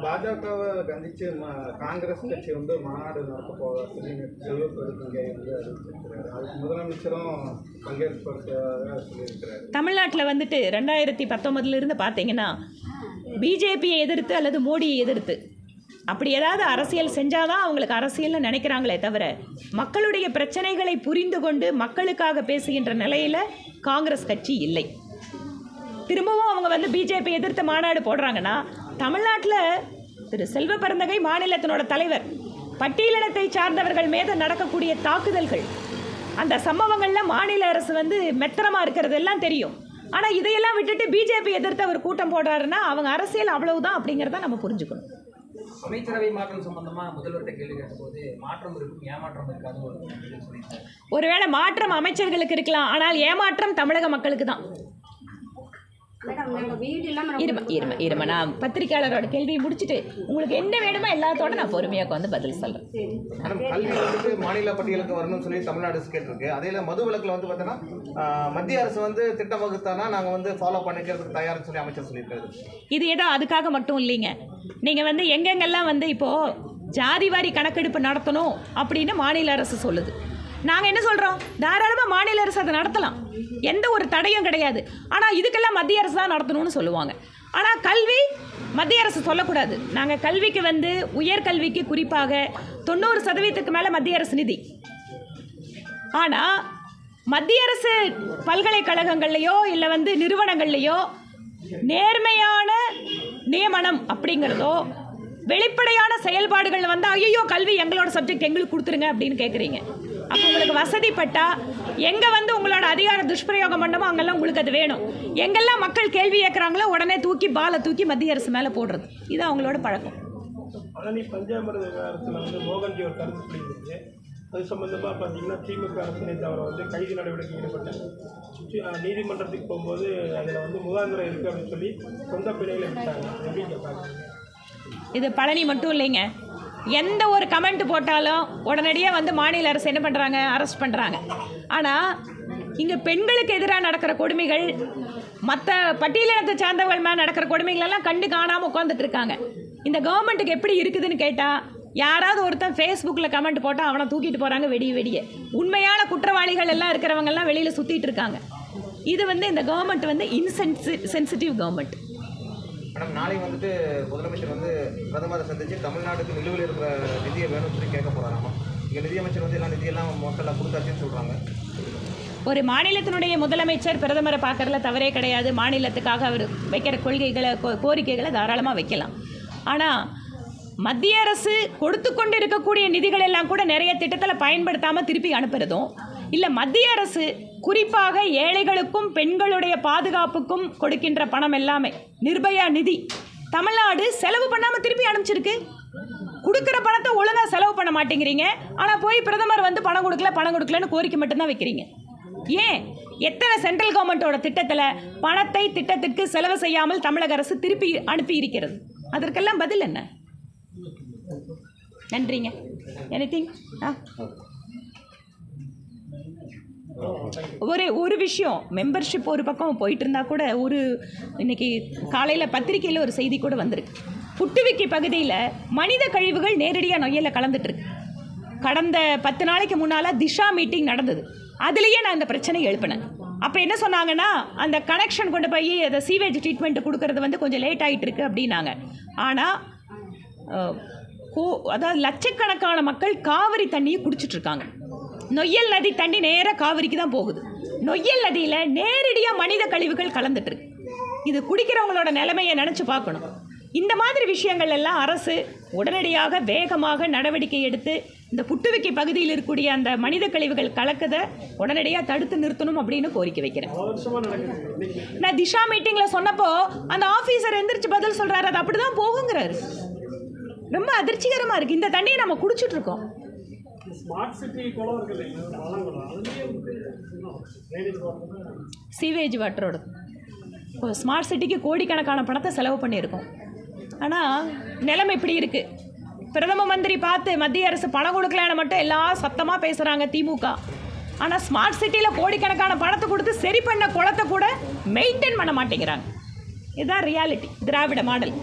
பாஜகவை கண்டித்து காங்கிரஸ் கட்சி வந்து மாநாடு நடத்த போவதாக செல்வப்பிரதிநிதியை வந்து அறிவிச்சிருக்கிறாரு. அதுக்கு முதலமைச்சரும் பங்கேற்பதாக சொல்லியிருக்கிறாரு. தமிழ்நாட்டில் வந்துட்டு 2019 பார்த்தீங்கன்னா பிஜேபியை எதிர்த்து அல்லது மோடியை எதிர்த்து அப்படி ஏதாவது அரசியல் செஞ்சாதான் அவங்களுக்கு அரசியல்னு நினைக்கிறாங்களே தவிர மக்களுடைய பிரச்சனைகளை புரிந்து கொண்டு மக்களுக்காக பேசுகின்ற நிலையில் காங்கிரஸ் கட்சி இல்லை. திரும்பவும் அவங்க வந்து பிஜேபி எதிர்த்து மாநாடு போடுறாங்கன்னா தமிழ்நாட்டில் திரு செல்வ பெருந்தகை மாநிலத்தினோட தலைவர் பட்டியலினத்தை சார்ந்தவர்கள் மீது நடக்கக்கூடிய தாக்குதல்கள் அந்த சம்பவங்களில் மாநில அரசு வந்து மெத்தனமாக இருக்கிறதெல்லாம் தெரியும். ஆனால் இதையெல்லாம் விட்டுட்டு பிஜேபி எதிர்த்து அவர் கூட்டம் போடுறாருன்னா அவங்க அரசியல் அவ்வளவுதான் அப்படிங்கிறத நம்ம புரிஞ்சுக்கணும். அமைச்சரவை மாற்றம் சம்பந்தமா முதல்வர்கிட்ட கேள்வி கேட்டபோது மாற்றம் இருக்கும் ஏமாற்றம் இருக்காது சொல்லியிருக்காரு. ஒருவேளை மாற்றம் அமைச்சர்களுக்கு இருக்கலாம், ஆனால் ஏமாற்றம் தமிழக மக்களுக்கு தான். இருமா நான் பத்திரிகையாளரோட கேள்வியை முடிச்சுட்டு உங்களுக்கு என்ன வேணுமோ எல்லாத்தோட நான் பொறுமையாக வந்து பதில் சொல்றேன். கல்வி வந்து மாநில பட்டியலுக்கு வரணும்னு சொல்லி தமிழ்நாடு கேட்டிருக்கு. அதே மது விலக்கில் வந்து பார்த்தோன்னா மத்திய அரசு வந்து திட்டம் வகுத்தானா நாங்கள் வந்து ஃபாலோ பண்ணிக்கிறதுக்கு தயார்னு சொல்லி அமைச்சர் சொல்லியிருக்காரு. இது ஏதோ அதுக்காக மட்டும் இல்லைங்க. நீங்கள் வந்து எங்கெங்கெல்லாம் வந்து இப்போது ஜாதி வாரி கணக்கெடுப்பு நடத்தணும் அப்படின்னு மாநில அரசு சொல்லுது. நாங்கள் என்ன சொல்கிறோம், தாராளமாக மாநில அரசு அதை நடத்தலாம், எந்த ஒரு தடையும் கிடையாது. ஆனால் இதுக்கெல்லாம் மத்திய அரசு தான் நடத்தணும்னு சொல்லுவாங்க. ஆனால் கல்வி மத்திய அரசு சொல்லக்கூடாது. நாங்கள் கல்விக்கு வந்து உயர்கல்விக்கு குறிப்பாக 90% மேலே மத்திய அரசு நிதி. ஆனால் மத்திய அரசு பல்கலைக்கழகங்கள்லையோ இல்லை வந்து நிறுவனங்கள்லையோ நேர்மையான நியமனம் அப்படிங்கிறதோ வெளிப்படையான செயல்பாடுகள் வந்து ஐயோ கல்வி எங்களோட சப்ஜெக்ட் எங்களுக்கு கொடுத்துருங்க அப்படின்னு கேட்குறீங்க. அப்போ உங்களுக்கு வசதிப்பட்டா எங்கே வந்து உங்களோட அதிகார துஷ்பிரயோகம் பண்ணமோ அங்கெல்லாம் உங்களுக்கு அது வேணும். எங்கெல்லாம் மக்கள் கேள்வி கேட்குறாங்களோ உடனே பாலை தூக்கி மத்திய அரசு மேலே போடுறது, இது அவங்களோட பழக்கம். பழனி பஞ்சாமிரத விவகாரத்தில் வந்து மோகன்ஜி ஒரு கருத்து சொல்லியிருந்தது. அது சம்பந்தமாக பார்த்தீங்கன்னா திமுக அரசு நேற்று அவரை வந்து கைது நடவடிக்கை ஈடுபட்டாங்க. நீதிமன்றத்துக்கு போகும்போது அதில் வந்து முகாந்திரம் இருக்குது அப்படின்னு சொல்லி சொந்த பிணையில் விட்டாங்க. எப்படி கேட்பாங்க? இது பழனி மட்டும் இல்லைங்க, எந்த ஒரு கமெண்ட் போட்டாலும் உடனடியாக வந்து மாநில அரசு என்ன பண்ணுறாங்க, அரெஸ்ட் பண்ணுறாங்க. ஆனால் இங்கே பெண்களுக்கு எதிராக நடக்கிற கொடுமைகள், மற்ற பட்டியலினத்தை சார்ந்தவர்கள் மேலே நடக்கிற கொடுமைகளெல்லாம் கண்டு காணாமல் உட்காந்துட்டு இருக்காங்க. இந்த கவர்மெண்ட்டுக்கு எப்படி இருக்குதுன்னு கேட்டால் யாராவது ஒருத்தன் ஃபேஸ்புக்கில் கமெண்ட் போட்டால் அவனை தூக்கிட்டு போகிறாங்க வெடிய. உண்மையான குற்றவாளிகள் எல்லாம் இருக்கிறவங்கெல்லாம் வெளியில் சுற்றிட்டு இருக்காங்க. இது வந்து இந்த கவர்மெண்ட் வந்து சென்சிட்டிவ் கவர்மெண்ட். மேடம், நாளை வந்துட்டு முதலமைச்சர் வந்து பிரதமரை சந்தித்து தமிழ்நாட்டுக்கு நிலுவையில் இருக்கிற நிதியை வேணும்னு சொல்லி கேட்க போகிறாராமா. இங்கே நிதியமைச்சர் வந்து எல்லா நிதியெல்லாம் மக்கள் கொடுத்தாச்சுன்னு சொல்கிறாங்க. ஒரு மாநிலத்தினுடைய முதலமைச்சர் பிரதமரை பார்க்கறதுல தவறே கிடையாது. மாநிலத்துக்காக அவர் வைக்கிற கொள்கைகளை கோரிக்கைகளை தாராளமாக வைக்கலாம். ஆனால் மத்திய அரசு கொடுத்து கொண்டு இருக்கக்கூடிய நிதிகள் எல்லாம் கூட நிறைய திட்டத்தில் பயன்படுத்தாமல் திருப்பி அனுப்புறதும் இல்லை, மத்திய அரசு குறிப்பாக ஏழைகளுக்கும் பெண்களுடைய பாதுகாப்புக்கும் கொடுக்கின்ற பணம் எல்லாமே நிர்பயா நிதி தமிழ்நாடு செலவு பண்ணாமல் திருப்பி அனுப்பிச்சிருக்கு. கொடுக்குற பணத்தை ஒழுங்காக செலவு பண்ண மாட்டேங்கிறீங்க. ஆனால் போய் பிரதமர் வந்து பணம் கொடுக்கலன்னு கோரிக்கை மட்டும்தான் வைக்கிறீங்க. ஏன் எத்தனை சென்ட்ரல் கவர்மெண்ட்டோட திட்டத்தில் பணத்தை திட்டத்திற்கு செலவு செய்யாமல் தமிழக அரசு திருப்பி அனுப்பி இருக்கிறது? அதற்கெல்லாம் பதில் என்ன? நன்றிங்க. எனிதிங்? ஒரு விஷயம், மெம்பர்ஷிப் ஒரு பக்கம் போயிட்டு இருந்தால் கூட இன்னைக்கு காலையில் பத்திரிகையில் ஒரு செய்தி கூட வந்திருக்கு. புட்டுவிக்கி பகுதியில் மனித கழிவுகள் நேரடியாக நொய்யலில் கலந்துட்டுருக்கு. கடந்த 10 நாளைக்கு முன்னால் திஷா மீட்டிங் நடந்தது. அதுலேயே நான் இந்த பிரச்சனை எழுப்பினேன். அப்போ என்ன சொன்னாங்கன்னா, அந்த கனெக்ஷன் கொண்டு போய் அதை சீவேஜ் ட்ரீட்மெண்ட் கொடுக்கறது வந்து கொஞ்சம் லேட் ஆகிட்டு இருக்கு அப்படின்னாங்க. ஆனால் அதாவது லட்சக்கணக்கான மக்கள் காவிரி தண்ணியை குடிச்சிட்ருக்காங்க. நொய்யல் நதி தண்ணி நேராக காவிரிக்கு தான் போகுது. நொய்யல் நதியில் நேரடியாக மனித கழிவுகள் கலந்துட்டுருக்கு. இது குடிக்கிறவங்களோட நிலைமையை நினச்சி பார்க்கணும். இந்த மாதிரி விஷயங்கள் எல்லாம் அரசு உடனடியாக வேகமாக நடவடிக்கை எடுத்து இந்த புட்டுவிக்கி பகுதியில் இருக்கக்கூடிய அந்த மனித கழிவுகள் கலக்கதை உடனடியாக தடுத்து நிறுத்தணும் அப்படின்னு கோரிக்கை வைக்கிறேன். நான் திஷா மீட்டிங்கில் சொன்னப்போ அந்த ஆஃபீஸர் எந்திரிச்சு பதில் சொல்கிறாரு, அது அப்படி தான் போகுங்கிறாரு. ரொம்ப அதிர்ச்சிகரமாக இருக்குது. இந்த தண்ணியை நம்ம குடிச்சிட்ருக்கோம். சீவேஜ் வாட்டரோட இப்போ ஸ்மார்ட் சிட்டிக்கு கோடிக்கணக்கான பணத்தை செலவு பண்ணியிருக்கோம். ஆனால் நிலைமை இப்படி இருக்குது. பிரதம மந்திரி பார்த்து மத்திய அரசு பணம் கொடுக்கலன்னு மட்டும் எல்லாம் சத்தமாக பேசுகிறாங்க திமுக. ஆனால் ஸ்மார்ட் சிட்டியில் கோடிக்கணக்கான பணத்தை கொடுத்து சரி பண்ண குளத்தை கூட மெயின்டைன் பண்ண மாட்டேங்கிறாங்க. இதுதான் ரியாலிட்டி, திராவிட மாடல்.